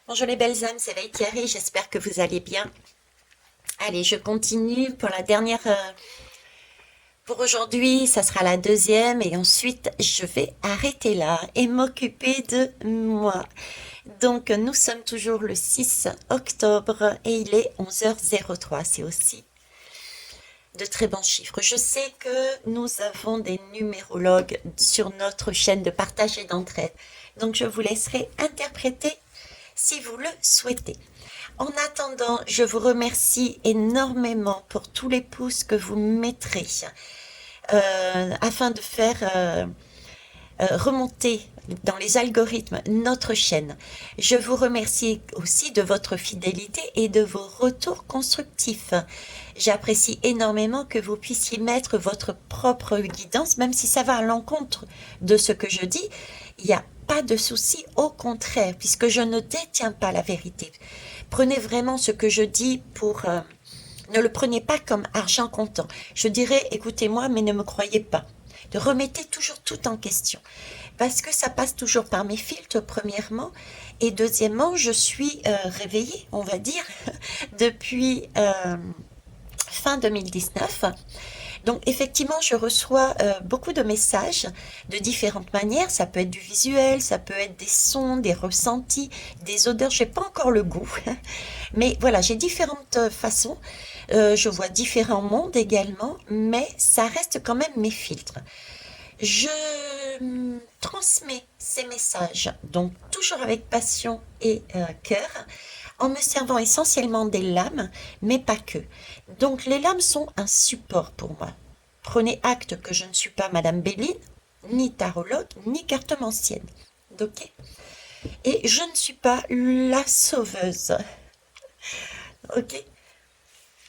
Bonjour les belles âmes, c'est Thierry, j'espère que vous allez bien. Allez, je continue pour la dernière. Pour aujourd'hui, ça sera la deuxième et ensuite je vais arrêter là et m'occuper de moi. Donc nous sommes toujours le 6 octobre et il est 11h03. C'est aussi de très bons chiffres. Je sais que nous avons des numérologues sur notre chaîne de partage et d'entraide. Donc je vous laisserai interpréter si vous le souhaitez. En attendant, je vous remercie énormément pour tous les pouces que vous mettrez afin de faire remonter dans les algorithmes notre chaîne. Je vous remercie aussi de votre fidélité et de vos retours constructifs. J'apprécie énormément que vous puissiez mettre votre propre guidance, même si ça va à l'encontre de ce que je dis. Il n'y a pas de souci, au contraire, puisque je ne détiens pas la vérité. Prenez vraiment ce que je dis pour... ne le prenez pas comme argent comptant. Je dirais, écoutez-moi, mais ne me croyez pas. Remettez toujours tout en question. Parce que ça passe toujours par mes filtres, premièrement. Et deuxièmement, je suis réveillée, on va dire, depuis fin 2019. Donc effectivement, je reçois beaucoup de messages de différentes manières. Ça peut être du visuel, ça peut être des sons, des ressentis, des odeurs. Je n'ai pas encore le goût, mais voilà, j'ai différentes façons. Je vois différents mondes également, mais ça reste quand même mes filtres. Je transmets ces messages, donc toujours avec passion et cœur, en me servant essentiellement des lames, mais pas que. Donc les lames sont un support pour moi. Prenez acte que je ne suis pas Madame Béline, ni tarologue, ni cartomancienne. Ok. Et je ne suis pas la sauveuse. Ok.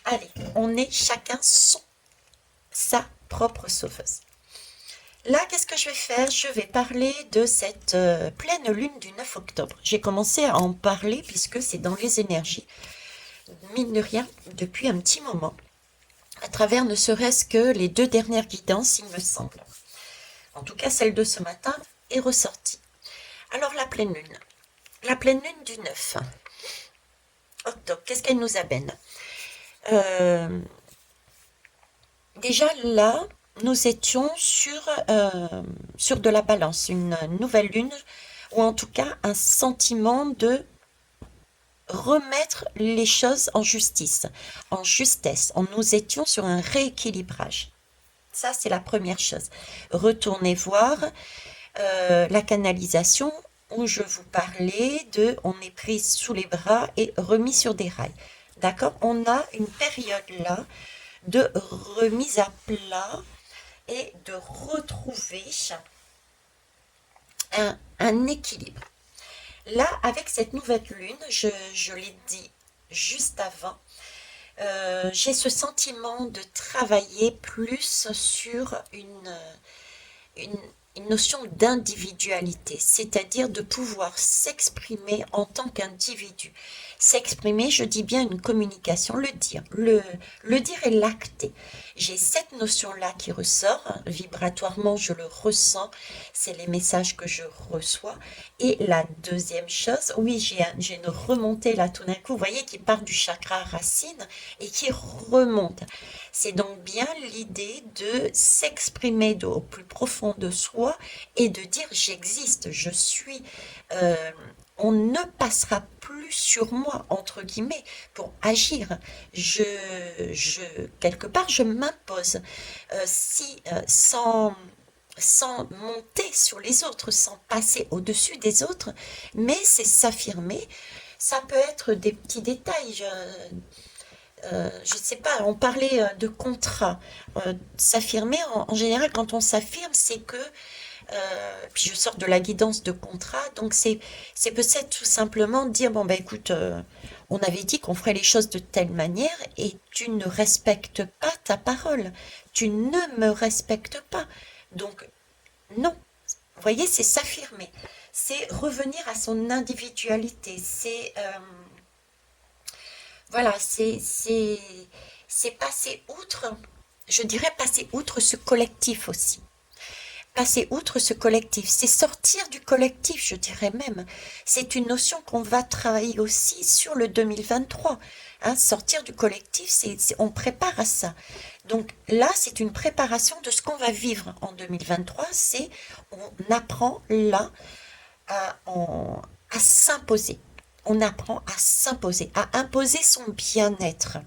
Allez, on est chacun sa propre sauveuse. Là, qu'est-ce que je vais faire? Je vais parler de cette pleine lune du 9 octobre. J'ai commencé à en parler puisque c'est dans les énergies, mine de rien, depuis un petit moment, à travers ne serait-ce que les deux dernières guidances, il me semble. En tout cas, celle de ce matin est ressortie. Alors, la pleine lune. La pleine lune du 9 octobre, qu'est-ce qu'elle nous amène? Euh, Déjà là, nous étions sur de la balance, une nouvelle lune, ou en tout cas un sentiment de remettre les choses en justice, en justesse. Nous étions sur un rééquilibrage. Ça, c'est la première chose. Retournez voir la canalisation où je vous parlais de on est pris sous les bras et remis sur des rails. D'accord? On a une période là de remise à plat et de retrouver un équilibre. Là, avec cette nouvelle lune, je l'ai dit juste avant, j'ai ce sentiment de travailler plus sur une, une notion d'individualité, c'est-à-dire de pouvoir s'exprimer en tant qu'individu. S'exprimer, je dis bien une communication, le dire. Le dire et l'acter. J'ai cette notion-là qui ressort, hein, vibratoirement, je le ressens, c'est les messages que je reçois. Et la deuxième chose, oui, j'ai une remontée là tout d'un coup, vous voyez, qui part du chakra racine et qui remonte. C'est donc bien l'idée de s'exprimer au plus profond de soi et de dire j'existe, je suis. euh, on ne passera plus sur moi, entre guillemets, pour agir. Quelque part, je m'impose. Sans monter sur les autres, sans passer au-dessus des autres, mais c'est s'affirmer. Ça peut être des petits détails. Je ne sais pas, on parlait de contrat. S'affirmer, en général, quand on s'affirme, c'est que, puis je sors de la guidance de contrat, donc c'est peut-être tout simplement dire, bon, ben écoute, on avait dit qu'on ferait les choses de telle manière et tu ne respectes pas ta parole. Tu ne me respectes pas. Donc, non. Vous voyez, c'est s'affirmer. C'est revenir à son individualité. Voilà, c'est passer outre, je dirais passer outre ce collectif aussi. passer outre ce collectif. C'est sortir du collectif, je dirais même. C'est une notion qu'on va travailler aussi sur le 2023. Hein, sortir du collectif, on prépare à ça. Donc là, c'est une préparation de ce qu'on va vivre en 2023. On apprend là à s'imposer. On apprend à s'imposer, à imposer son bien-être,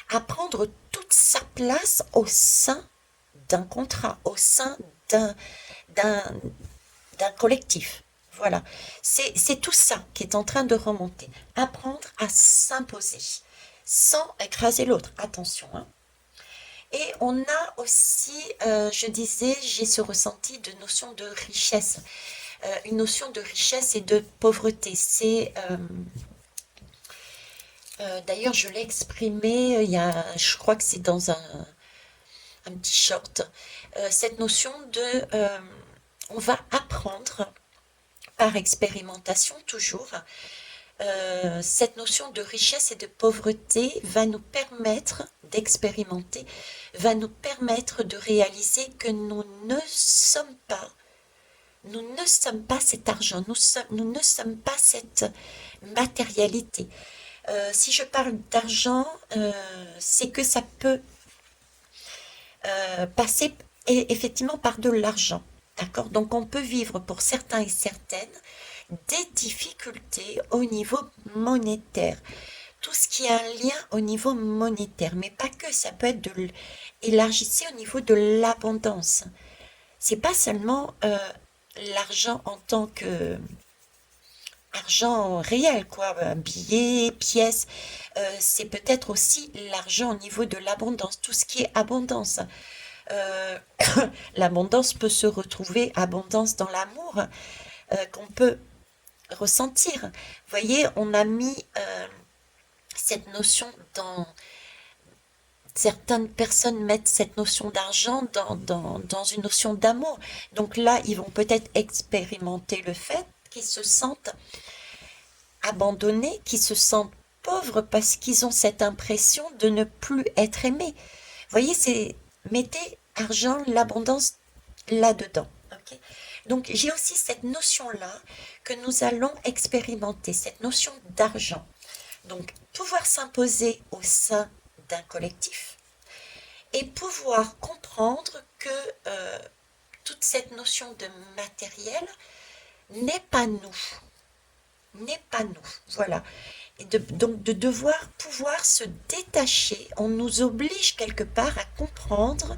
à prendre toute sa place au sein d'un contrat, au sein d'un d'un collectif. Voilà, c'est tout ça qui est en train de remonter. Apprendre à s'imposer sans écraser l'autre. Attention, hein. Et on a aussi, je disais, j'ai ce ressenti de notion de richesse. Une notion de richesse et de pauvreté. D'ailleurs, je l'ai exprimé, je crois que c'est dans un petit short, cette notion on va apprendre par expérimentation toujours, cette notion de richesse et de pauvreté va nous permettre d'expérimenter, va nous permettre de réaliser que nous ne sommes pas cet argent, nous ne sommes pas cette matérialité. Si je parle d'argent, c'est que ça peut passer effectivement par de l'argent. D'accord? Donc on peut vivre pour certains et certaines des difficultés au niveau monétaire. Tout ce qui a un lien au niveau monétaire, mais pas que, ça peut être élargissez au niveau de l'abondance. C'est pas seulement l'argent en tant que argent réel, quoi, billets, pièces, c'est peut-être aussi l'argent au niveau de l'abondance, tout ce qui est abondance. Euh, L'abondance peut se retrouver, abondance dans l'amour, qu'on peut ressentir. Vous voyez, on a mis cette notion dans... Certaines personnes mettent cette notion d'argent dans une notion d'amour. Donc là, ils vont peut-être expérimenter le fait qu'ils se sentent abandonnés, qu'ils se sentent pauvres parce qu'ils ont cette impression de ne plus être aimés. Vous voyez, mettez argent, l'abondance là-dedans. Okay. Donc j'ai aussi cette notion-là que nous allons expérimenter, cette notion d'argent. Donc pouvoir s'imposer au sein d'un collectif et pouvoir comprendre que toute cette notion de matériel n'est pas nous, voilà. Et donc de devoir pouvoir se détacher, on nous oblige quelque part à comprendre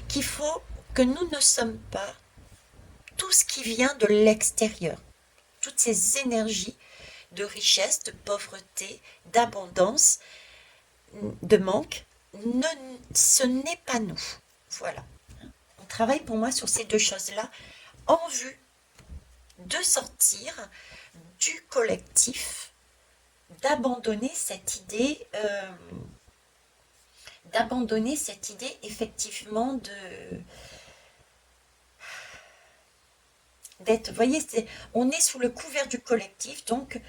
qu'il faut que nous ne sommes pas tout ce qui vient de l'extérieur, toutes ces énergies de richesse, de pauvreté, d'abondance, de manque, ce n'est pas nous. Voilà. On travaille pour moi sur ces deux choses-là en vue de sortir du collectif, d'abandonner cette idée, effectivement d'être, vous voyez, on est sous le couvert du collectif, donc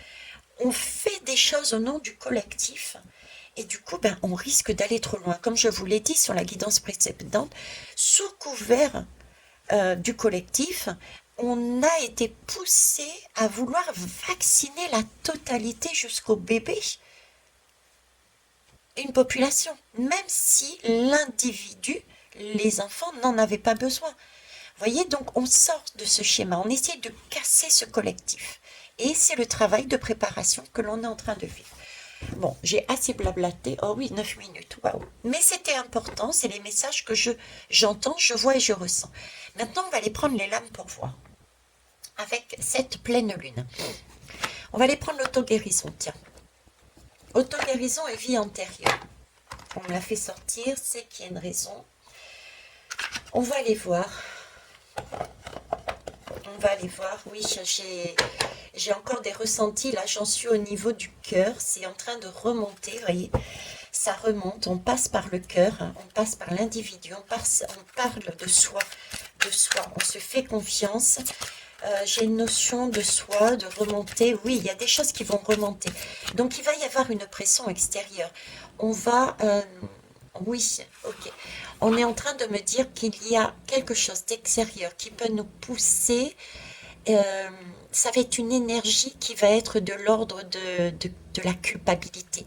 on fait des choses au nom du collectif, et du coup, on risque d'aller trop loin. Comme je vous l'ai dit sur la guidance précédente, sous couvert du collectif, on a été poussé à vouloir vacciner la totalité jusqu'au bébé, une population, même si l'individu, les enfants, n'en avaient pas besoin. Vous voyez, donc on sort de ce schéma, on essaie de casser ce collectif. Et c'est le travail de préparation que l'on est en train de vivre. Bon, j'ai assez blablaté. Oh oui, 9 minutes, waouh. Mais c'était important, c'est les messages que j'entends, je vois et je ressens. Maintenant, on va aller prendre les lames pour voir. Avec cette pleine lune. On va aller prendre l'auto-guérison, tiens. Auto-guérison et vie antérieure. On me l'a fait sortir, c'est qu'il y a une raison. On va aller voir. Oui, j'ai encore des ressentis, là j'en suis au niveau du cœur, c'est en train de remonter, vous voyez, ça remonte, on passe par le cœur, hein, on passe par l'individu, on parle de soi, on se fait confiance, j'ai une notion de soi, de remonter, oui, il y a des choses qui vont remonter, donc il va y avoir une pression extérieure, on va Oui, ok. On est en train de me dire qu'il y a quelque chose d'extérieur qui peut nous pousser. euh, Ça va être une énergie qui va être de l'ordre de la culpabilité.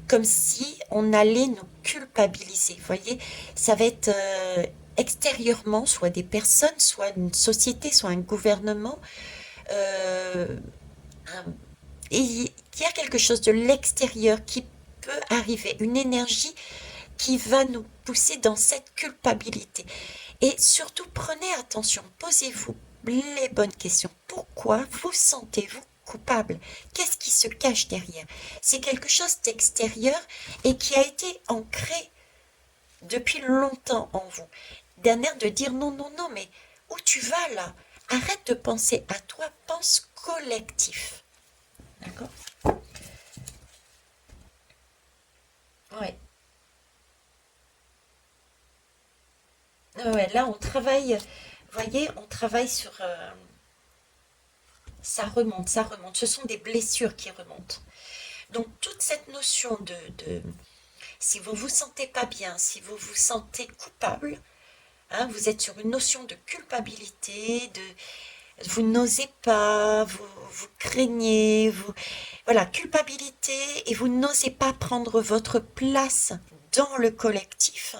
Comme si on allait nous culpabiliser. Vous voyez, ça va être extérieurement, soit des personnes, soit une société, soit un gouvernement. euh, un- et il y a quelque chose de l'extérieur qui peut arriver, une énergie qui va nous pousser dans cette culpabilité. Et surtout, prenez attention, posez-vous les bonnes questions. Pourquoi vous sentez-vous coupable? Qu'est-ce qui se cache derrière? C'est quelque chose d'extérieur et qui a été ancré depuis longtemps en vous. D'un air de dire non, non, non, mais où tu vas là? Arrête de penser à toi, pense collectif. D'accord? Ouais. Ouais, là, on travaille, vous voyez, on travaille sur, ça remonte, ça remonte. Ce sont des blessures qui remontent. Donc toute cette notion si vous vous sentez pas bien, si vous vous sentez coupable, hein, vous êtes sur une notion de culpabilité, vous n'osez pas, vous craignez, voilà, culpabilité et vous n'osez pas prendre votre place dans le collectif.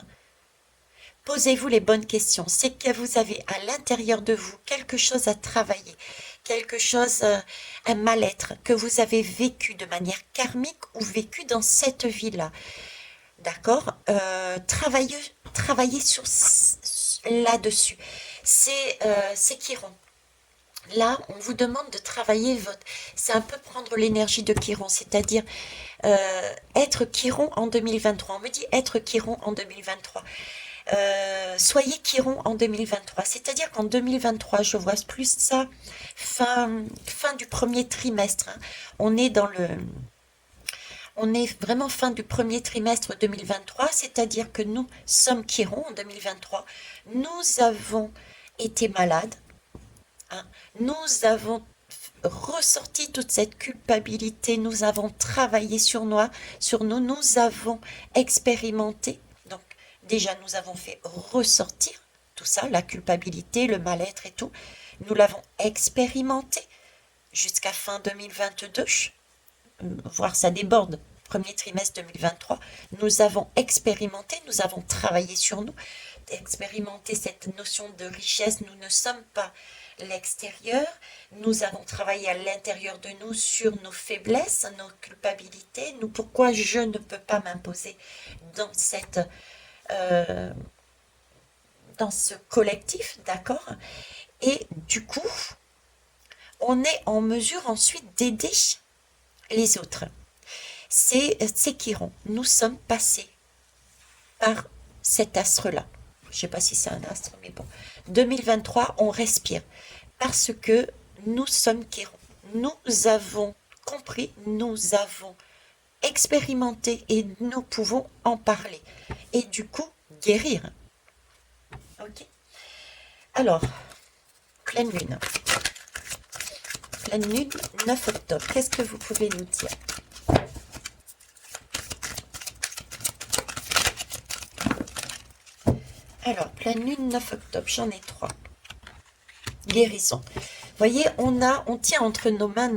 Posez-vous les bonnes questions. C'est que vous avez à l'intérieur de vous quelque chose à travailler, quelque chose, un mal-être que vous avez vécu de manière karmique ou vécu dans cette vie-là. D'accord? Travaillez sur là-dessus. C'est Chiron. Là, on vous demande de travailler votre. C'est un peu prendre l'énergie de Chiron, c'est-à-dire être Chiron en 2023. On me dit être Chiron en 2023. Soyez Chiron en 2023. C'est-à-dire qu'en 2023, je vois plus ça fin du premier trimestre, hein. On est dans le, on est vraiment fin du premier trimestre 2023, c'est-à-dire que nous sommes Chiron en 2023. Nous avons été malades, hein. Nous avons ressorti toute cette culpabilité, nous avons travaillé sur nous, nous avons expérimenté. Donc déjà, nous avons fait ressortir tout ça, la culpabilité, le mal-être et tout. Nous l'avons expérimenté jusqu'à fin 2022, voire ça déborde. Premier trimestre 2023, nous avons expérimenté, nous avons travaillé sur nous, expérimenté cette notion de richesse. Nous ne sommes pas l'extérieur, nous avons travaillé à l'intérieur de nous sur nos faiblesses, nos culpabilités, nous pourquoi je ne peux pas m'imposer dans euh, dans ce collectif, d'accord? Et du coup, on est en mesure ensuite d'aider les autres. C'est Chiron. Nous sommes passés par cet astre-là. Je ne sais pas si c'est un astre, mais bon. 2023, on respire parce que nous sommes Chiron. Nous avons compris, nous avons expérimenté et nous pouvons en parler. Et du coup, guérir. Ok. Alors, pleine lune. Pleine lune, 9 octobre. Qu'est-ce que vous pouvez nous dire? Alors, pleine lune, 9 octobre, j'en ai trois. Guérison. Vous voyez, on tient entre nos mains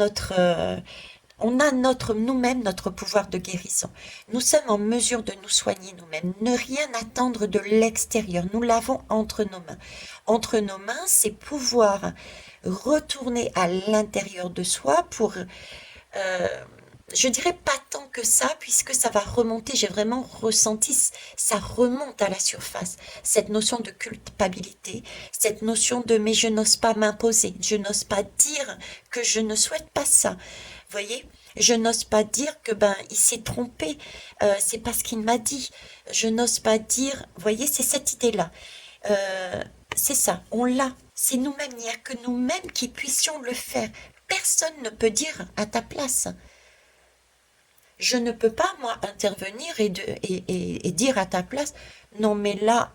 on a nous-mêmes notre pouvoir de guérison. Nous sommes en mesure de nous soigner nous-mêmes. Ne rien attendre de l'extérieur. Nous l'avons entre nos mains. Entre nos mains, c'est pouvoir retourner à l'intérieur de soi pour euh, je dirais pas tant que ça, puisque ça va remonter, j'ai vraiment ressenti, ça remonte à la surface, cette notion de culpabilité, cette notion de mais je n'ose pas m'imposer, je n'ose pas dire que je ne souhaite pas ça. Vous voyez, je n'ose pas dire que ben il s'est trompé, c'est pas ce qu'il m'a dit. Je n'ose pas dire, vous voyez, c'est cette idée-là. Euh, c'est ça, on l'a. C'est nous-mêmes, il n'y a que nous-mêmes qui puissions le faire. Personne ne peut dire à ta place. Je ne peux pas, moi, intervenir et dire à ta place, non, mais là,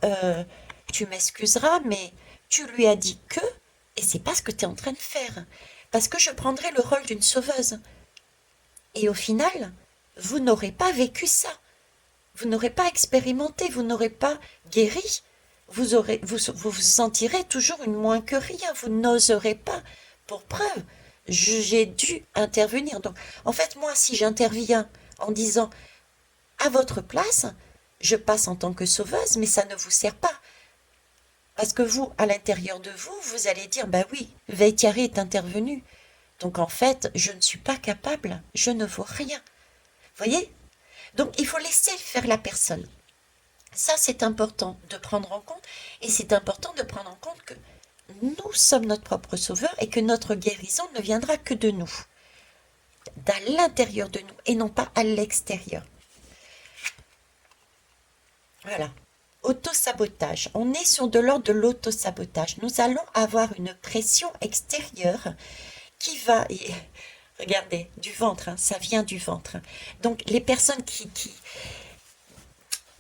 tu m'excuseras, mais tu lui as dit que, et c'est pas ce que tu es en train de faire. Parce que je prendrai le rôle d'une sauveuse. Et au final, vous n'aurez pas vécu ça. vous n'aurez pas expérimenté, vous n'aurez pas guéri. Vous sentirez toujours une moins que rien, vous n'oserez pas. Pour preuve, j'ai dû intervenir. Donc, en fait, moi, si j'interviens en disant à votre place, je passe en tant que sauveuse, mais ça ne vous sert pas. Parce que vous, à l'intérieur de vous, vous allez dire, bah oui, Veitiari est intervenu. Donc en fait, je ne suis pas capable, je ne vaux rien. Voyez? Donc il faut laisser faire la personne. Ça, c'est important de prendre en compte, et c'est important de prendre en compte que nous sommes notre propre sauveur et que notre guérison ne viendra que de nous, d'à l'intérieur de nous, et non pas à l'extérieur. Voilà. Autosabotage. On est sur de l'ordre de l'autosabotage. Nous allons avoir une pression extérieure qui va... regardez, du ventre, hein, ça vient du ventre. Donc les personnes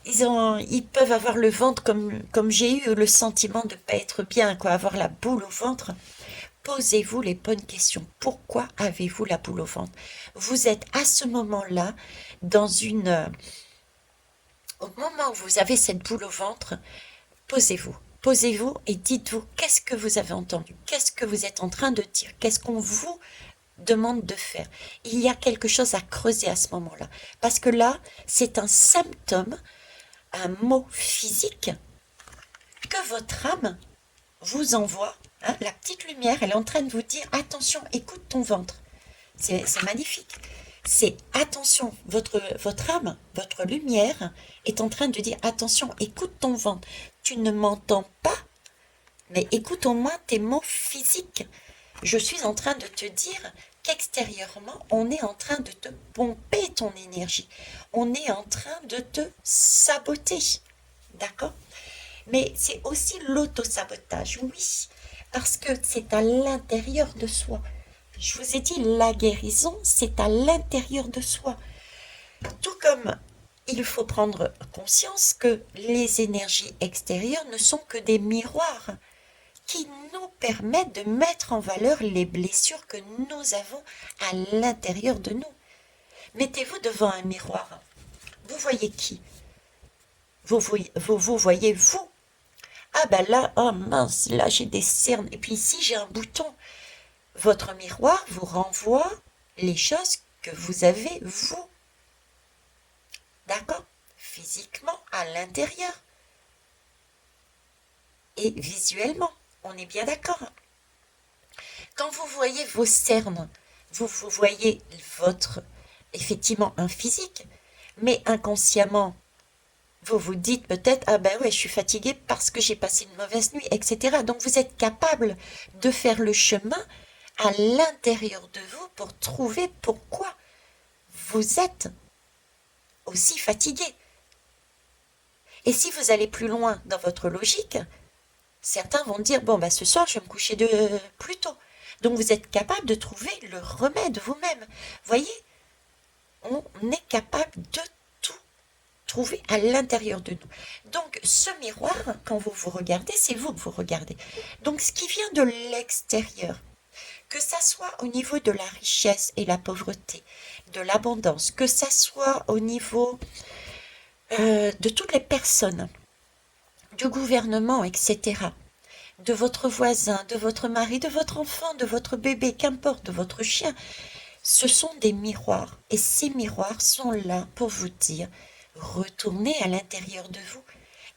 ils peuvent avoir le ventre comme j'ai eu le sentiment de ne pas être bien, quoi, avoir la boule au ventre. Posez-vous les bonnes questions. Pourquoi avez-vous la boule au ventre? Vous êtes à ce moment-là dans une... Au moment où vous avez cette boule au ventre, posez-vous. Posez-vous et dites-vous qu'est-ce que vous avez entendu, qu'est-ce que vous êtes en train de dire, qu'est-ce qu'on vous demande de faire. Il y a quelque chose à creuser à ce moment-là. Parce que là, c'est un symptôme, un mot physique que votre âme vous envoie. Hein, la petite lumière, elle est en train de vous dire attention, écoute ton ventre. C'est magnifique. C'est attention, votre âme, votre lumière est en train de dire attention, écoute ton ventre. Tu ne m'entends pas, mais écoute au moins tes mots physiques. Je suis en train de te dire qu'extérieurement, on est en train de te pomper ton énergie. On est en train de te saboter. D'accord? Mais c'est aussi l'autosabotage, oui, parce que c'est à l'intérieur de soi. Je vous ai dit, la guérison, c'est à l'intérieur de soi. Tout comme il faut prendre conscience que les énergies extérieures ne sont que des miroirs qui nous permettent de mettre en valeur les blessures que nous avons à l'intérieur de nous. Mettez-vous devant un miroir. Vous voyez qui? Vous voyez vous. Ah ben là, oh mince, là j'ai des cernes. Et puis ici j'ai un bouton. Votre miroir vous renvoie les choses que vous avez, vous. D'accord? Physiquement, à l'intérieur. Et visuellement, on est bien d'accord. Quand vous voyez vos cernes, vous voyez effectivement un physique, mais inconsciemment, vous vous dites peut-être, ah ben ouais, je suis fatiguée parce que j'ai passé une mauvaise nuit, etc. Donc vous êtes capable de faire le chemin à l'intérieur de vous pour trouver pourquoi vous êtes aussi fatigué. Et si vous allez plus loin dans votre logique, certains vont dire, bon, ce soir, je vais me coucher plus tôt. Donc, vous êtes capable de trouver le remède vous-même. Voyez, on est capable de tout trouver à l'intérieur de nous. Donc, ce miroir, quand vous vous regardez, c'est vous que vous regardez. Donc, ce qui vient de l'extérieur, que ça soit au niveau de la richesse et la pauvreté, de l'abondance, que ça soit au niveau de toutes les personnes, du gouvernement, etc., de votre voisin, de votre mari, de votre enfant, de votre bébé, qu'importe, de votre chien, ce sont des miroirs. Et ces miroirs sont là pour vous dire, retournez à l'intérieur de vous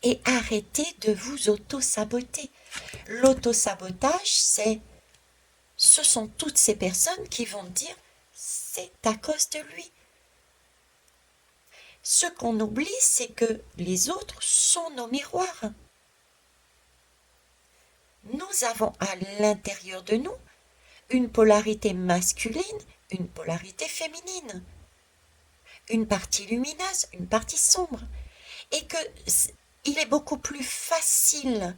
et arrêtez de vous auto-saboter. L'auto-sabotage, ce sont toutes ces personnes qui vont dire, c'est à cause de lui. Ce qu'on oublie, c'est que les autres sont nos miroirs. Nous avons à l'intérieur de nous une polarité masculine, une polarité féminine, une partie lumineuse, une partie sombre, et que il est beaucoup plus facile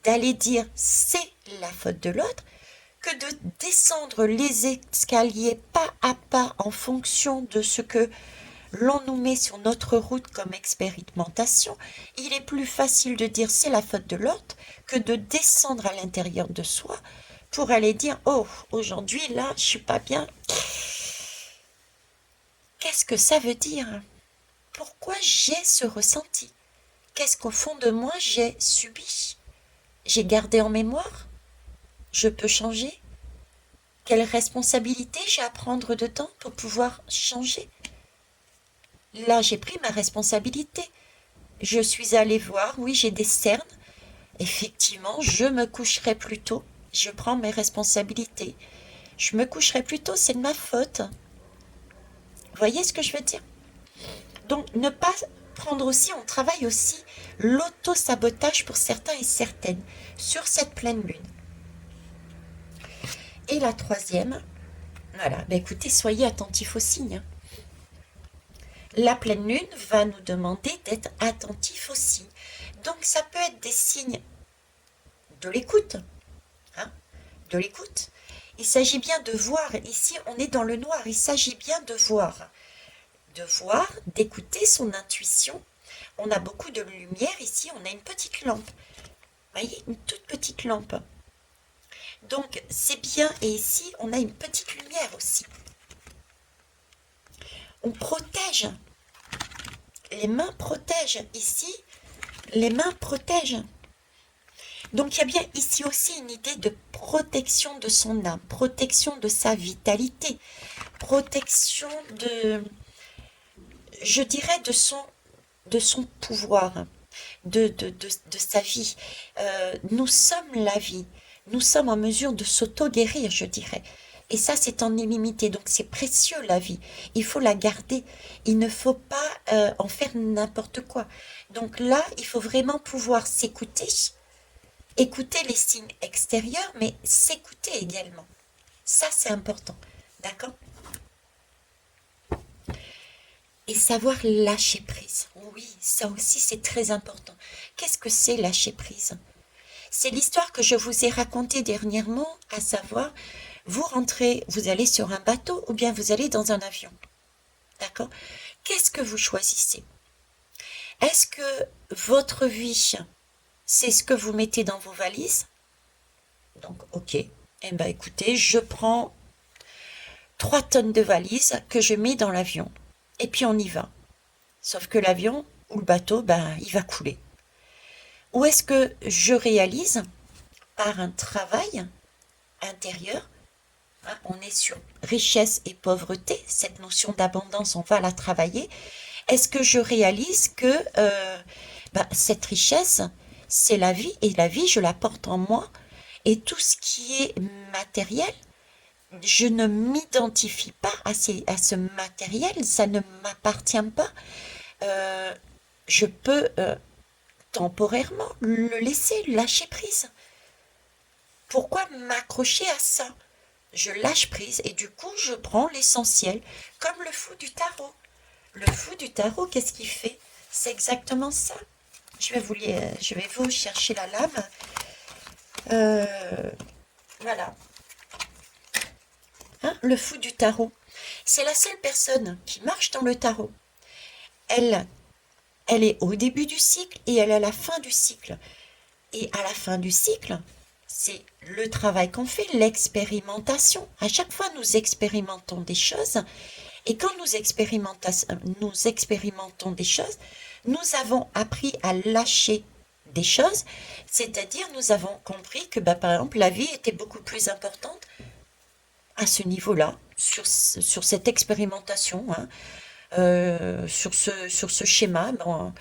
d'aller dire c'est la faute de l'autre que de descendre les escaliers pas à pas en fonction de ce que l'on nous met sur notre route comme expérimentation. Il est plus facile de dire c'est la faute de l'autre que de descendre à l'intérieur de soi pour aller dire oh, aujourd'hui là je suis pas bien. Qu'est-ce que ça veut dire? pourquoi j'ai ce ressenti? Qu'est-ce qu'au fond de moi j'ai subi? J'ai gardé en mémoire? Je peux changer? Quelle responsabilité j'ai à prendre dedans pour pouvoir changer? Là, j'ai pris ma responsabilité. Je suis allée voir, oui, j'ai des cernes. Effectivement, je me coucherai plus tôt. Je prends mes responsabilités. Je me coucherai plus tôt, c'est de ma faute. Vous voyez ce que je veux dire? Donc, ne pas prendre aussi, on travaille aussi l'auto-sabotage pour certains et certaines sur cette pleine lune. Et la troisième, voilà, ben écoutez, soyez attentifs aux signes. La pleine lune va nous demander d'être attentifs aux signes. Donc, ça peut être des signes de l'écoute, hein, de l'écoute. Il s'agit bien de voir, ici on est dans le noir, il s'agit bien de voir, d'écouter son intuition. On a beaucoup de lumière ici, on a une petite lampe, vous voyez, une toute petite lampe. Donc c'est bien, et ici on a une petite lumière aussi. On protège, les mains protègent, ici les mains protègent. Donc il y a bien ici aussi une idée de protection de son âme, protection de sa vitalité, protection de, je dirais, de son pouvoir, de sa vie. Nous sommes la vie, nous sommes en mesure de s'auto-guérir, je dirais. Et ça, c'est en illimité, donc c'est précieux la vie. Il faut la garder, il ne faut pas en faire n'importe quoi. Donc là, il faut vraiment pouvoir s'écouter, écouter les signes extérieurs, mais s'écouter également. Ça, c'est important. D'accord? Et savoir lâcher prise. Oui, ça aussi, c'est très important. Qu'est-ce que c'est lâcher prise? C'est l'histoire que je vous ai racontée dernièrement, à savoir, vous rentrez, vous allez sur un bateau ou bien vous allez dans un avion. D'accord? Qu'est-ce que vous choisissez? Est-ce que votre vie, c'est ce que vous mettez dans vos valises? Donc, ok. Eh bien, écoutez, je prends 3 tonnes de valises que je mets dans l'avion. Et puis on y va. Sauf que l'avion ou le bateau, ben, il va couler. Ou est-ce que je réalise par un travail intérieur, hein, on est sur richesse et pauvreté, cette notion d'abondance, on va la travailler. Est-ce que je réalise que ben, cette richesse, c'est la vie, et la vie, je la porte en moi, et tout ce qui est matériel, je ne m'identifie pas à ce matériel, ça ne m'appartient pas. Euh, je peux temporairement le laisser, lâcher prise. Pourquoi m'accrocher à ça? Je lâche prise et du coup je prends l'essentiel, comme le fou du tarot. Le fou du tarot, qu'est-ce qu'il fait? C'est exactement ça. Je vais vous chercher la lame. Voilà. Hein, le fou du tarot. C'est la seule personne qui marche dans le tarot. Elle est au début du cycle et elle est à la fin du cycle. Et à la fin du cycle, c'est le travail qu'on fait, l'expérimentation. À chaque fois, nous expérimentons des choses. Et quand nous expérimentons des choses, nous avons appris à lâcher des choses. C'est-à-dire, nous avons compris que, bah, par exemple, la vie était beaucoup plus importante à ce niveau-là, sur cette expérimentation, hein, sur ce schéma. Ben,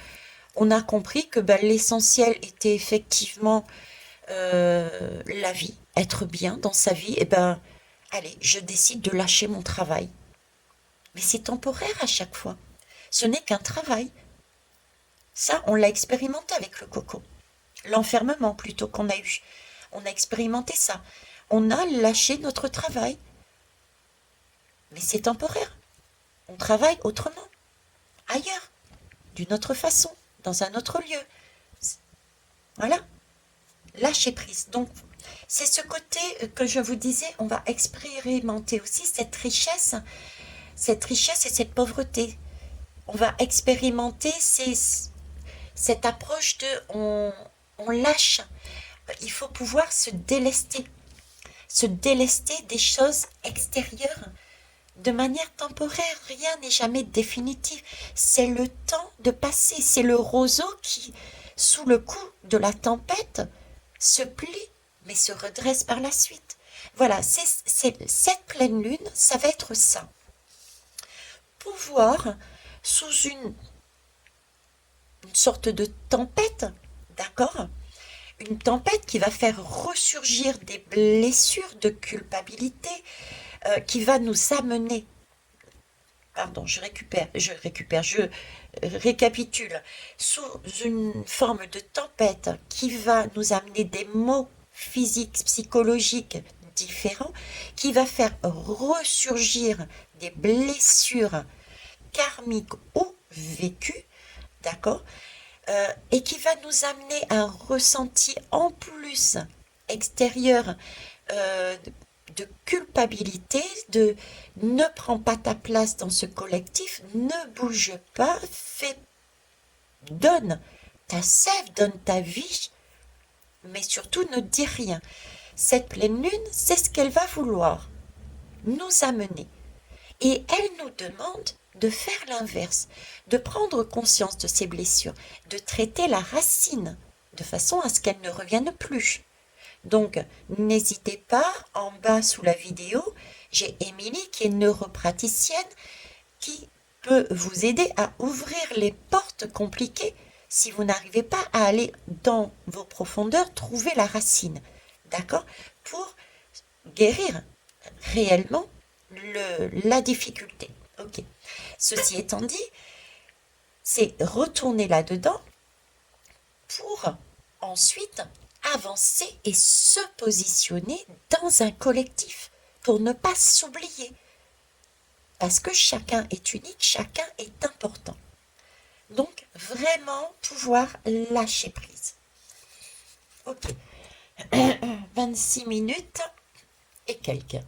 on a compris que ben, l'essentiel était effectivement la vie, être bien dans sa vie. Et ben, allez, je décide de lâcher mon travail. Mais c'est temporaire à chaque fois. Ce n'est qu'un travail. Ça, on l'a expérimenté avec le coco. L'enfermement plutôt qu'on a eu. On a expérimenté ça. On a lâché notre travail. Mais c'est temporaire. On travaille autrement, ailleurs, d'une autre façon, dans un autre lieu. Voilà. Lâcher prise. Donc, c'est ce côté que je vous disais, on va expérimenter aussi cette richesse et cette pauvreté. On va expérimenter cette approche de on lâche. Il faut pouvoir se délester des choses extérieures de manière temporaire, rien n'est jamais définitif. C'est le temps de passer, c'est le roseau qui, sous le coup de la tempête, se plie, mais se redresse par la suite. Voilà, cette pleine lune, ça va être ça. Pouvoir, sous une sorte de tempête, d'accord? Une tempête qui va faire ressurgir des blessures de culpabilité, qui va nous amener, pardon, je récapitule, sous une forme de tempête qui va nous amener des maux physiques, psychologiques différents, qui va faire ressurgir des blessures karmiques ou vécues, d'accord, et qui va nous amener un ressenti en plus extérieur, euh, de culpabilité, de ne prends pas ta place dans ce collectif, ne bouge pas, donne ta sève, donne ta vie, mais surtout ne dis rien. Cette pleine lune, c'est ce qu'elle va vouloir nous amener. Et elle nous demande de faire l'inverse, de prendre conscience de ces blessures, de traiter la racine, de façon à ce qu'elles ne reviennent plus. Donc, n'hésitez pas, en bas sous la vidéo, j'ai Émilie qui est neuropraticienne, qui peut vous aider à ouvrir les portes compliquées si vous n'arrivez pas à aller dans vos profondeurs, trouver la racine, d'accord? Pour guérir réellement la difficulté. Ok. Ceci étant dit, c'est retourner là-dedans pour ensuite avancer et se positionner dans un collectif pour ne pas s'oublier. Parce que chacun est unique, chacun est important. Donc, vraiment pouvoir lâcher prise. Ok. 26 minutes et quelques.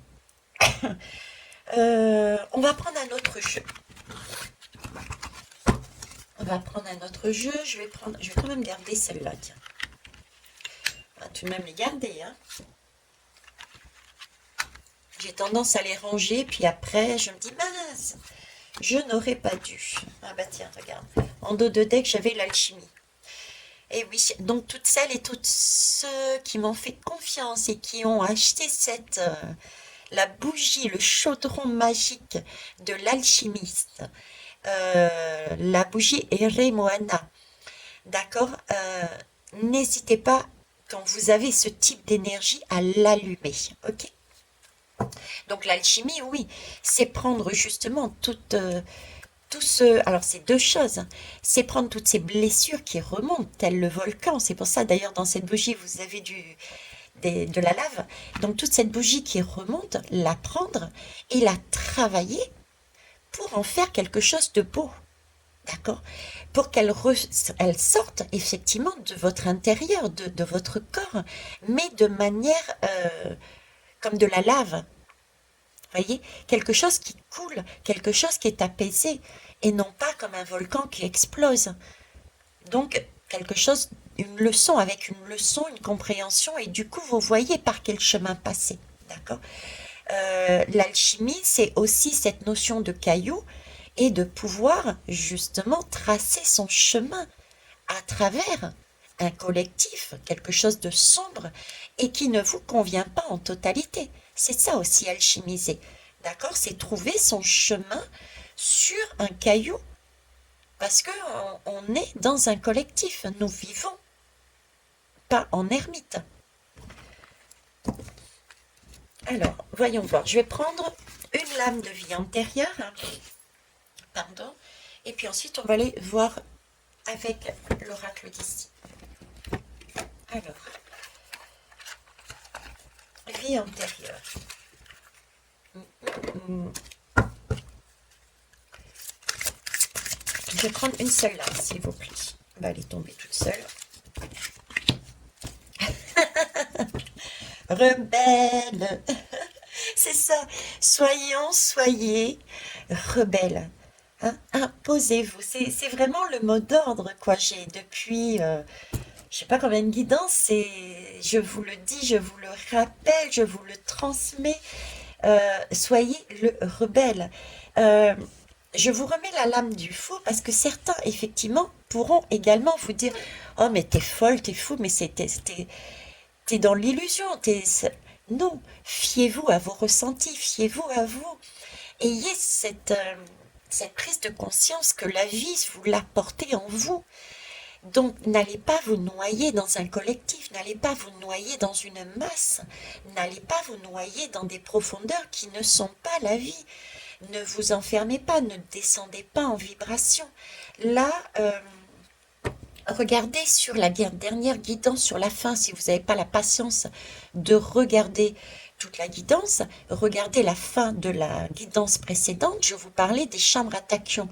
On va prendre un autre jeu. Je vais quand même garder celle-là, tiens. On va tout de même les garder, hein. J'ai tendance à les ranger, puis après, je me dis, mince, je n'aurais pas dû. Ah bah tiens, regarde. En dos de deck, j'avais l'alchimie. Et oui, donc toutes celles et tous ceux qui m'ont fait confiance et qui ont acheté la bougie, le chaudron magique de l'alchimiste, la bougie Ere Moana, d'accord, n'hésitez pas, quand vous avez ce type d'énergie, à l'allumer, ok? Donc l'alchimie, oui, c'est prendre justement alors c'est deux choses, hein. C'est prendre toutes ces blessures qui remontent, tel le volcan. C'est pour ça d'ailleurs dans cette bougie vous avez de la lave. Donc toute cette bougie qui remonte, la prendre et la travailler pour en faire quelque chose de beau. D'accord? Pour elle sorte effectivement de votre intérieur, de votre corps, mais de manière comme de la lave. Voyez, quelque chose qui coule, quelque chose qui est apaisé, et non pas comme un volcan qui explose. Donc, quelque chose, une leçon, avec une leçon, une compréhension, et du coup, vous voyez par quel chemin passer. D'accord? L'alchimie, c'est aussi cette notion de caillou, et de pouvoir, justement, tracer son chemin à travers un collectif, quelque chose de sombre, et qui ne vous convient pas en totalité. C'est ça aussi alchimiser, d'accord? C'est trouver son chemin sur un caillou, parce que on est dans un collectif, nous vivons pas en ermite. Alors, voyons voir, je vais prendre une lame de vie antérieure, pardon, et puis ensuite on va aller voir avec l'oracle d'ici. Alors, vie antérieure. Je vais prendre une seule lame, s'il vous plaît. Elle est tombée toute seule. Rebelle. C'est ça. Soyez rebelle. Hein? Imposez-vous. C'est vraiment le mot d'ordre, quoi. J'ai depuis, je sais pas combien de guidances, je vous le dis, je vous le rappelle, je vous le transmets. Soyez le rebelle. Euh, je vous remets la lame du fou parce que certains, effectivement, pourront également vous dire, oh, mais t'es folle, t'es fou, mais t'es dans l'illusion. Non, fiez-vous à vos ressentis, fiez-vous à vous. Ayez cette prise de conscience que la vie, vous la portez en vous. Donc, n'allez pas vous noyer dans un collectif, n'allez pas vous noyer dans une masse, n'allez pas vous noyer dans des profondeurs qui ne sont pas la vie. Ne vous enfermez pas, ne descendez pas en vibration. Là, regardez sur la dernière guidance, sur la fin, si vous n'avez pas la patience de regarder toute la guidance, regardez la fin de la guidance précédente, je vous parlais des chambres à tachyon.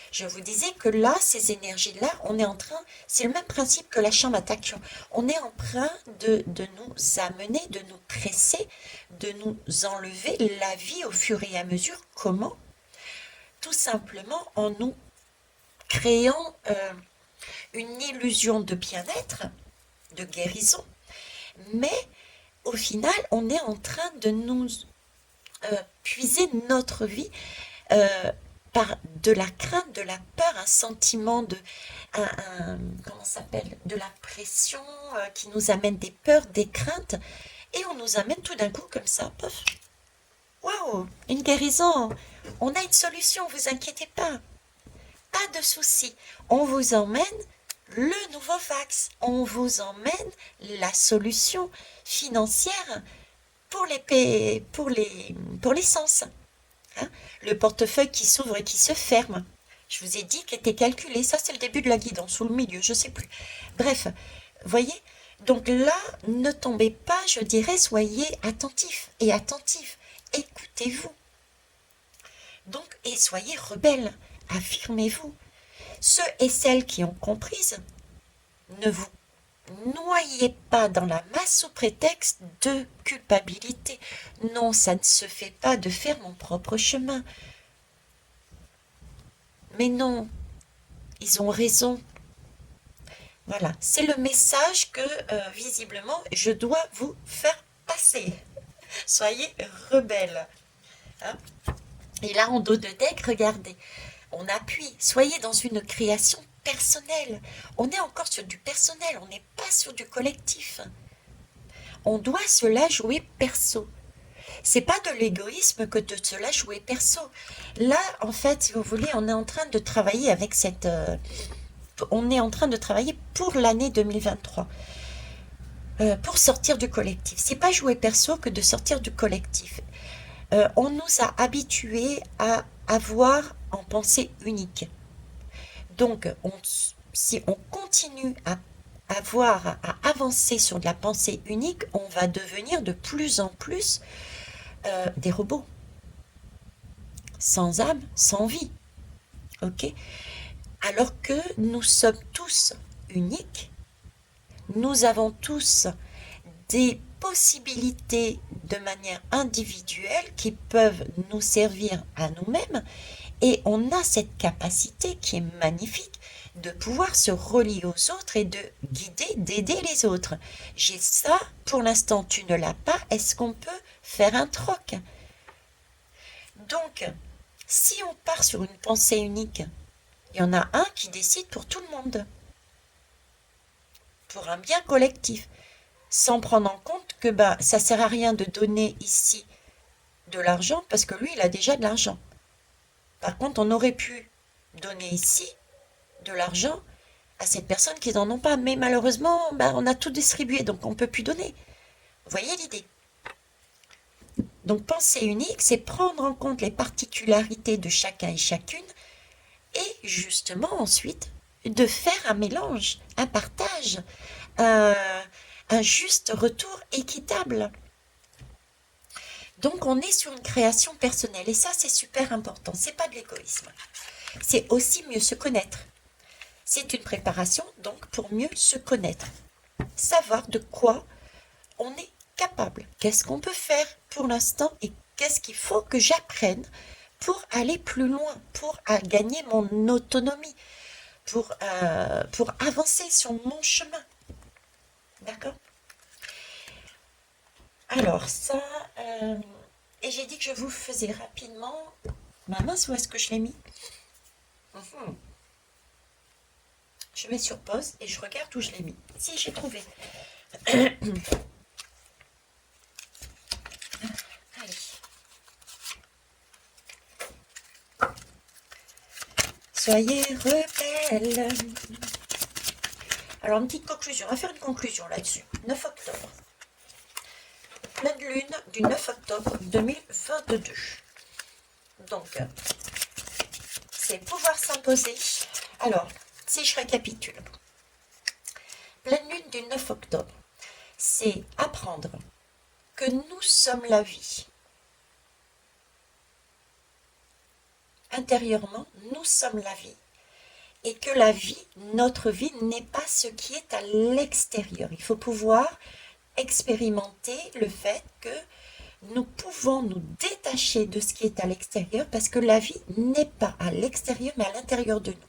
Je vous disais que là, ces énergies-là, on est en train, c'est le même principe que la chambre à tachyon. On est en train de nous amener, de nous presser, de nous enlever la vie au fur et à mesure. Comment? Tout simplement en nous créant une illusion de bien-être, de guérison, mais au final, on est en train de nous puiser notre vie euh, par de la crainte, de la peur, un sentiment comment ça s'appelle, de la pression qui nous amène des peurs, des craintes, et on nous amène tout d'un coup comme ça, pof, waouh, une guérison, on a une solution, vous inquiétez pas. Pas de souci, on vous emmène le nouveau fax, on vous emmène la solution financière pour l'essence. Hein. Le portefeuille qui s'ouvre et qui se ferme. Je vous ai dit qu'il était calculé. Ça, c'est le début de la guidance, ou le milieu, je ne sais plus. Bref, voyez. Donc là, ne tombez pas, je dirais, soyez attentifs et attentifs. Écoutez-vous. Donc, et soyez rebelles. Affirmez-vous. Ceux et celles qui ont compris, ne vous noyez pas dans la masse sous prétexte de culpabilité. Non, ça ne se fait pas de faire mon propre chemin. Mais non, ils ont raison. Voilà, c'est le message que visiblement je dois vous faire passer. Soyez rebelles. Hein. Et là, en dos de deck, regardez, on appuie. Soyez dans une création personnelle. On est encore sur du personnel, on n'est pas sur du collectif. On doit se la jouer perso. C'est pas de l'égoïsme que de se la jouer perso. Là, en fait, si vous voulez, on est en train de travailler avec on est en train de travailler pour l'année 2023. Pour sortir du collectif. C'est pas jouer perso que de sortir du collectif. On nous a habitués à avoir en pensée unique. Donc, si on continue à avancer sur de la pensée unique, on va devenir de plus en plus des robots, sans âme, sans vie. Ok? Alors que nous sommes tous uniques, nous avons tous des possibilités de manière individuelle qui peuvent nous servir à nous-mêmes et on a cette capacité qui est magnifique de pouvoir se relier aux autres et de guider, d'aider les autres. J'ai ça, pour l'instant tu ne l'as pas, est-ce qu'on peut faire un troc? Donc, si on part sur une pensée unique, il y en a un qui décide pour tout le monde, pour un bien collectif, sans prendre en compte que ça sert à rien de donner ici de l'argent parce que lui, il a déjà de l'argent. Par contre, on aurait pu donner ici de l'argent à ces personnes qui n'en ont pas, mais malheureusement, on a tout distribué, donc on ne peut plus donner. Vous voyez l'idée? Donc, pensée unique, c'est prendre en compte les particularités de chacun et chacune et justement ensuite de faire un mélange, un partage, un juste retour équitable. Donc on est sur une création personnelle et ça c'est super important, c'est pas de l'égoïsme. C'est aussi mieux se connaître. C'est une préparation donc pour mieux se connaître. Savoir de quoi on est capable. Qu'est-ce qu'on peut faire pour l'instant et qu'est-ce qu'il faut que j'apprenne pour aller plus loin, pour gagner mon autonomie, pour avancer sur mon chemin. D'accord? Alors ça, Et j'ai dit que je vous faisais rapidement... Ma mince, où est-ce que je l'ai mis? Mhm. Je mets sur pause et je regarde où je l'ai mis. Si, j'ai trouvé. Allez. Soyez rebelles. Alors, une petite conclusion. On va faire une conclusion là-dessus. 9 octobre. Pleine lune du 9 octobre 2022. Donc, c'est pouvoir s'imposer. Alors, si je récapitule. Pleine lune du 9 octobre, c'est apprendre que nous sommes la vie. Intérieurement, nous sommes la vie. Et que la vie, notre vie, n'est pas ce qui est à l'extérieur. Il faut pouvoir expérimenter le fait que nous pouvons nous détacher de ce qui est à l'extérieur parce que la vie n'est pas à l'extérieur mais à l'intérieur de nous.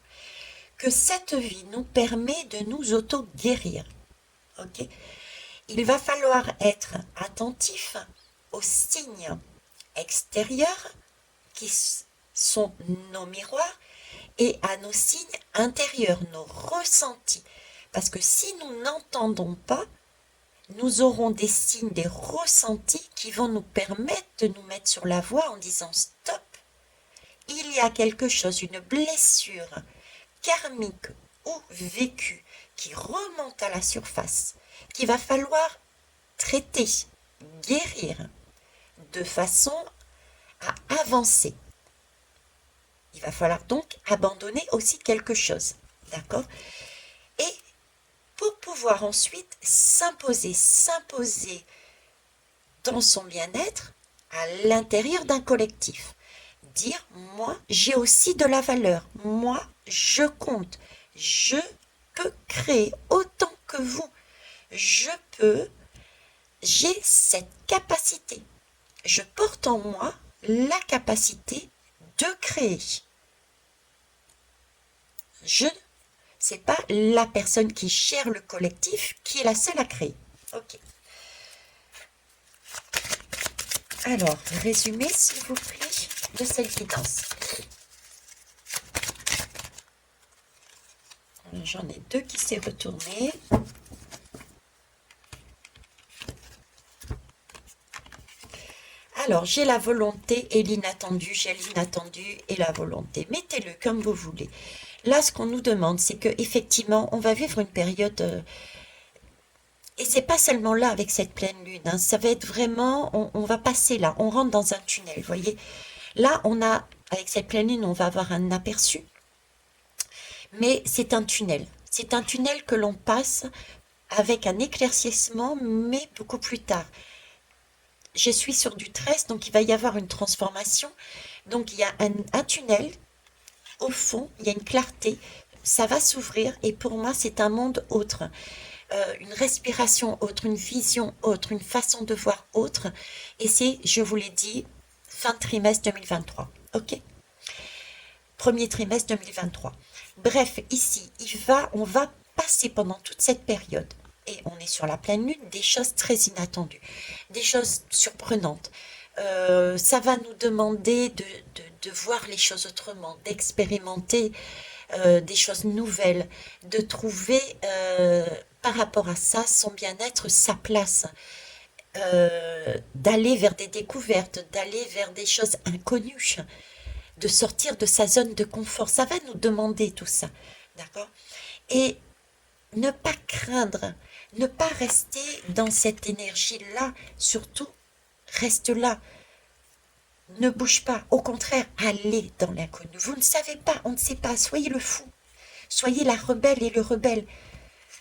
Que cette vie nous permet de nous auto-guérir. Ok ? Il va falloir être attentif aux signes extérieurs qui sont nos miroirs et à nos signes intérieurs, nos ressentis. Parce que si nous n'entendons pas, nous aurons des signes, des ressentis qui vont nous permettre de nous mettre sur la voie en disant stop. Il y a quelque chose, une blessure karmique ou vécue qui remonte à la surface, qu'il va falloir traiter, guérir de façon à avancer. Il va falloir donc abandonner aussi quelque chose. D'accord ? Et pour pouvoir ensuite s'imposer dans son bien-être à l'intérieur d'un collectif. Dire, moi, j'ai aussi de la valeur. Moi, je compte. Je peux créer autant que vous. J'ai cette capacité. Je porte en moi la capacité de créer. C'est pas la personne qui gère le collectif qui est la seule à créer. Ok. Alors, résumé, s'il vous plaît, de cette guidance. J'en ai deux qui s'est retourné. Alors, j'ai la volonté et l'inattendu, j'ai l'inattendu et la volonté. Mettez-le comme vous voulez. Là, ce qu'on nous demande, c'est que effectivement, on va vivre une période, et c'est pas seulement là avec cette pleine lune, hein, ça va être vraiment, on va passer là, on rentre dans un tunnel, vous voyez. Là, avec cette pleine lune, on va avoir un aperçu, mais c'est un tunnel. C'est un tunnel que l'on passe avec un éclaircissement, mais beaucoup plus tard. Je suis sur du 13, donc il va y avoir une transformation. Donc il y a un tunnel, au fond, il y a une clarté, ça va s'ouvrir, et pour moi, c'est un monde autre. Une respiration autre, une vision autre, une façon de voir autre. Et c'est, je vous l'ai dit, fin de trimestre 2023. Ok ? Premier trimestre 2023. Bref, ici, on va passer pendant toute cette période, et on est sur la pleine lune, des choses très inattendues, des choses surprenantes. Ça va nous demander de voir les choses autrement, d'expérimenter des choses nouvelles, de trouver par rapport à ça son bien-être, sa place, d'aller vers des découvertes, d'aller vers des choses inconnues, de sortir de sa zone de confort. Ça va nous demander tout ça, d'accord? Et ne pas craindre, ne pas rester dans cette énergie-là, surtout, reste là. Ne bouge pas, au contraire, allez dans l'inconnu. Vous ne savez pas, on ne sait pas, soyez le fou. Soyez la rebelle et le rebelle.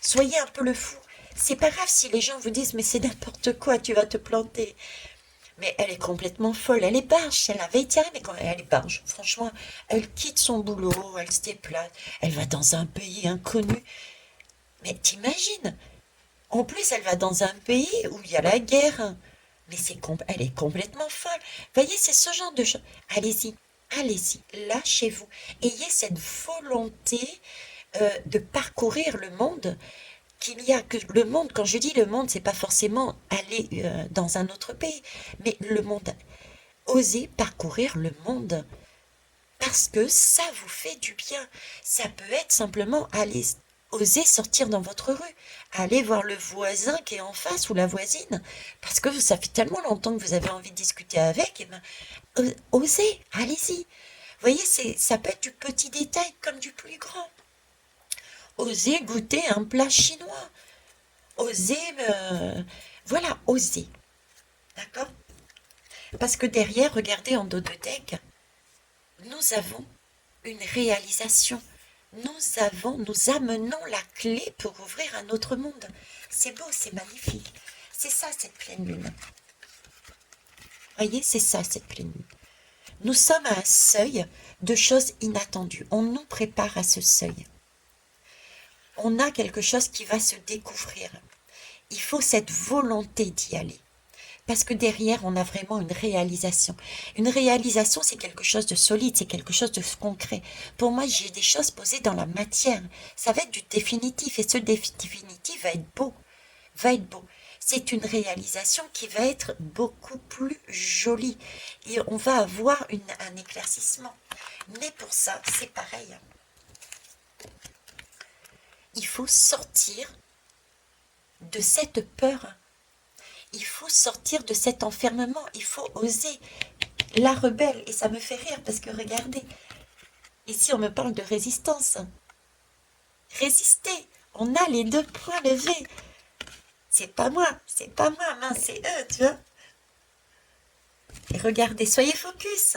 Soyez un peu le fou. C'est pas grave si les gens vous disent mais c'est n'importe quoi, tu vas te planter. Mais elle est complètement folle, elle est barge, elle avait tiré, mais quand elle est barge, franchement, elle quitte son boulot, elle se déplace, elle va dans un pays inconnu. Mais t'imagines, en plus elle va dans un pays où il y a la guerre. Mais elle est complètement folle. Voyez, c'est ce genre de choses. Allez-y, allez-y, lâchez-vous. Ayez cette volonté de parcourir le monde que le monde, quand je dis le monde, c'est pas forcément aller dans un autre pays, mais le monde. osez parcourir le monde parce que ça vous fait du bien. Ça peut être simplement aller oser sortir dans votre rue, aller voir le voisin qui est en face ou la voisine, parce que ça fait tellement longtemps que vous avez envie de discuter avec, et ben, osez, allez-y. Vous voyez, ça peut être du petit détail comme du plus grand. Osez goûter un plat chinois. Osez, voilà, osez. D'accord? Parce que derrière, regardez en dos de deck, nous avons une réalisation. Nous amenons la clé pour ouvrir un autre monde. C'est beau, c'est magnifique. C'est ça, cette pleine lune. Voyez, c'est ça, cette pleine lune. Nous sommes à un seuil de choses inattendues. On nous prépare à ce seuil. On a quelque chose qui va se découvrir. Il faut cette volonté d'y aller. Parce que derrière, on a vraiment une réalisation. Une réalisation, c'est quelque chose de solide, c'est quelque chose de concret. Pour moi, j'ai des choses posées dans la matière. Ça va être du définitif, et ce définitif va être beau. Va être beau. C'est une réalisation qui va être beaucoup plus jolie. Et on va avoir un éclaircissement. Mais pour ça, c'est pareil. Il faut sortir de cette peur. Il faut sortir de cet enfermement, il faut oser. La rebelle, et ça me fait rire parce que regardez, ici on me parle de résistance. Résister, on a les deux poings levés. C'est pas moi, mince, c'est eux, tu vois. Et regardez, soyez focus,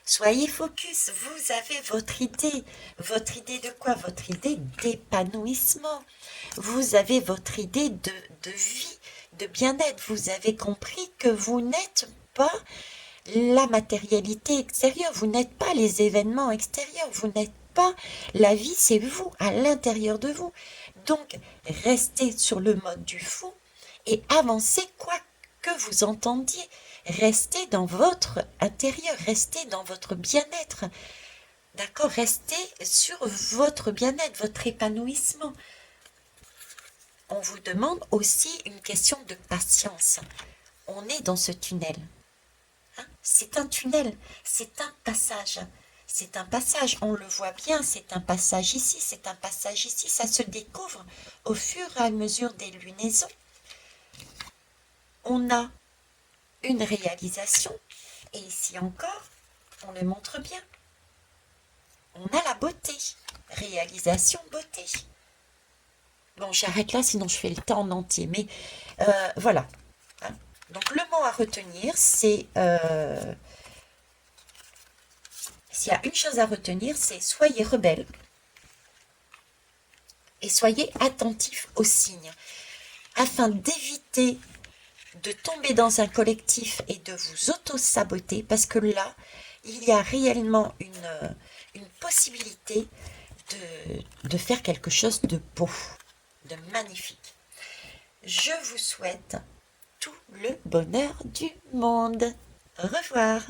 vous avez votre idée. Votre idée de quoi? Votre idée d'épanouissement. Vous avez votre idée de vie, de bien-être. Vous avez compris que vous n'êtes pas la matérialité extérieure, vous n'êtes pas les événements extérieurs, vous n'êtes pas la vie, c'est vous, à l'intérieur de vous. Donc, restez sur le mode du fou et avancez quoi que vous entendiez. Restez dans votre intérieur, restez dans votre bien-être. D'accord? Restez sur votre bien-être, votre épanouissement. On vous demande aussi une question de patience. On est dans ce tunnel. Hein? C'est un tunnel, c'est un passage. C'est un passage, on le voit bien, c'est un passage ici, c'est un passage ici. Ça se découvre au fur et à mesure des lunaisons. On a une réalisation, et ici encore, on le montre bien. On a la beauté. Réalisation, beauté. Bon, j'arrête là, sinon je fais le temps en entier. Mais voilà. Hein. Donc, le mot à retenir, c'est... s'il y a une chose à retenir, c'est soyez rebelles. Et soyez attentifs aux signes. Afin d'éviter de tomber dans un collectif et de vous auto-saboter. Parce que là, il y a réellement une possibilité de faire quelque chose de beau, de magnifique. Je vous souhaite tout le bonheur du monde. Au revoir.